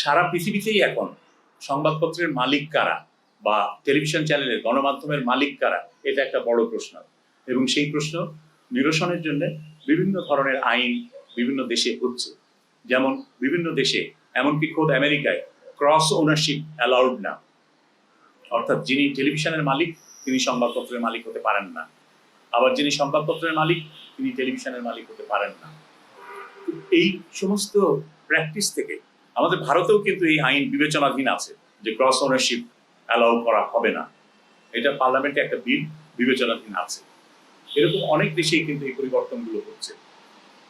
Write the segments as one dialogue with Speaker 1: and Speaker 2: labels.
Speaker 1: সারা পৃথিবীতেই এখন সংবাদপত্রের মালিক কারা বা টেলিভিশন চ্যানেলের গণমাধ্যমের মালিক কারা, এটা একটা বড় প্রশ্ন। এবং সেই প্রশ্ন নিরসনের জন্য বিভিন্ন ধরনের আইন বিভিন্ন দেশে হচ্ছে। যেমন বিভিন্ন দেশে, এমনকি খোদ আমেরিকায়, ক্রস ওনারশিপ অ্যালাউড না। অর্থাৎ যিনি টেলিভিশনের মালিক তিনি সংবাদপত্রের মালিক হতে পারেন না, আবার যিনি সংবাদপত্রের মালিক তিনি টেলিভিশনের মালিক হতে পারেন না। এই সমস্ত প্র্যাকটিস থেকে আমাদের ভারতেও কিন্তু এই আইন বিবেচনাধীন আছে যে ক্রস ওনারশিপ অ্যালাউ করা হবে না। এটা পার্লামেন্টে একটা বিল বিবেচনাধীন আছে। এরকম অনেক দেশেই কিন্তু এই পরিবর্তনগুলো হচ্ছে।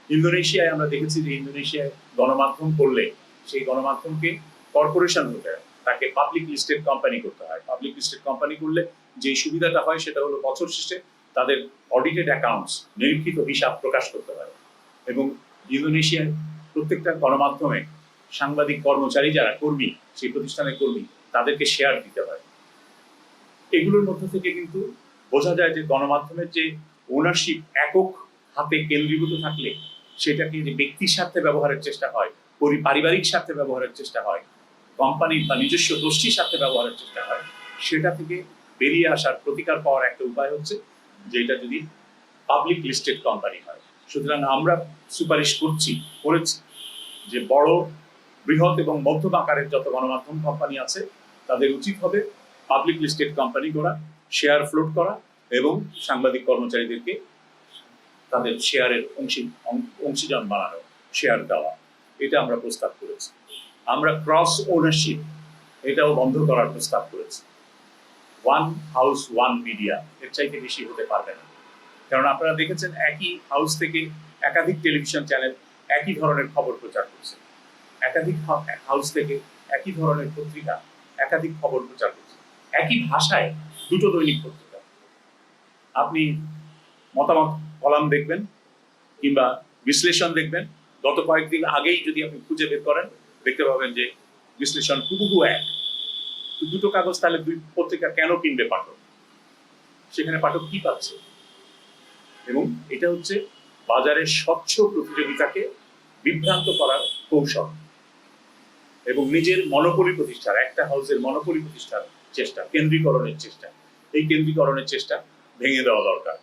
Speaker 1: ইন্দোনেশিয়ায় আমরা দেখেছি যে ইন্দোনেশিয়ায় গণমাধ্যম করলে সেই গণমাধ্যমকে কর্পোরেশন হতে হয়, তাকে পাবলিক লিস্টেড কোম্পানি করতে হয়। পাবলিক লিস্টেড কোম্পানি করলে যে সুবিধাটা হয় সেটা হলো বছর শেষে তাদের অডিটেড অ্যাকাউন্টস, নিরীক্ষিত হিসাব প্রকাশ করতে হয়। এবং ইন্দোনেশিয়ায় প্রত্যেকটা গণমাধ্যমে সাংবাদিক কর্মচারী যারা কর্মী, সেই প্রতিষ্ঠানের কর্মী, তাদেরকে শেয়ার দিতে হয়। এগুলোর মধ্যে থেকে কিন্তু বোঝা যায় যে গণমাধ্যমের যে ওনারশিপ একক হাতে কেন্দ্রীভূত থাকলে সেটাকে যে ব্যক্তির স্বার্থে ব্যবহারের চেষ্টা হয়, পারিবারিক স্বার্থে ব্যবহারের চেষ্টা হয়, কোম্পানির বা নিজস্ব গোষ্ঠীর স্বার্থে ব্যবহারের চেষ্টা হয়, সেটা থেকে বেরিয়ে আসার প্রতিকার পাওয়ার একটা উপায় হচ্ছে যে এটা যদি পাবলিক লিস্টেড কোম্পানি হয়। সুতরাং আমরা সুপারিশ করেছি যে বড়, বৃহৎ এবং মধ্যম আকারের যত গণমাধ্যম কোম্পানি আছে তাদের উচিত হবে পাবলিক লিস্টেড কোম্পানি করা, শেয়ার ফ্লোট করা এবং সাংবাদিক কর্মচারীদেরকে তাদের শেয়ারের অংশীজন বানানো, শেয়ার দেওয়া। এটা আমরা প্রস্তাব করেছি। আমরা ক্রস ওনারশিপ এটাও বন্ধ করার প্রস্তাব করেছি। ওয়ান হাউস ওয়ান মিডিয়া, এর চাইতে বেশি হতে পারবে না। কারণ আপনারা দেখেছেন একই হাউস থেকে একাধিক টেলিভিশন চ্যানেল একই ধরনের খবর প্রচার করছে, একাধিক হাউস থেকে একই ধরনের পত্রিকা একাধিক খবর প্রচার করছে, একই ভাষায় দুটো দৈনিক পত্রিকা। আপনি মতামত কলাম দেখবেন কিংবা বিশ্লেষণ দেখবেন, গত কয়েকদিন আগেই যদি আপনি খুঁজে বের করেন দেখতে পাবেন যে বিশ্লেষণ হুবহু এক। দুটো কাগজ তাহলে দুই পত্রিকা কেন কিনবে পাঠক? সেখানে পাঠক কি পাচ্ছে? এবং এটা হচ্ছে বাজারের স্বচ্ছ প্রতিযোগিতাকে বিভ্রান্ত করার কৌশল এবং নিজের মনোপলি প্রতিষ্ঠার, একটা হাউসের মনোপলি প্রতিষ্ঠার চেষ্টা, কেন্দ্রীকরণের চেষ্টা। এই কেন্দ্রীকরণের চেষ্টা ভেঙে দেওয়া দরকার।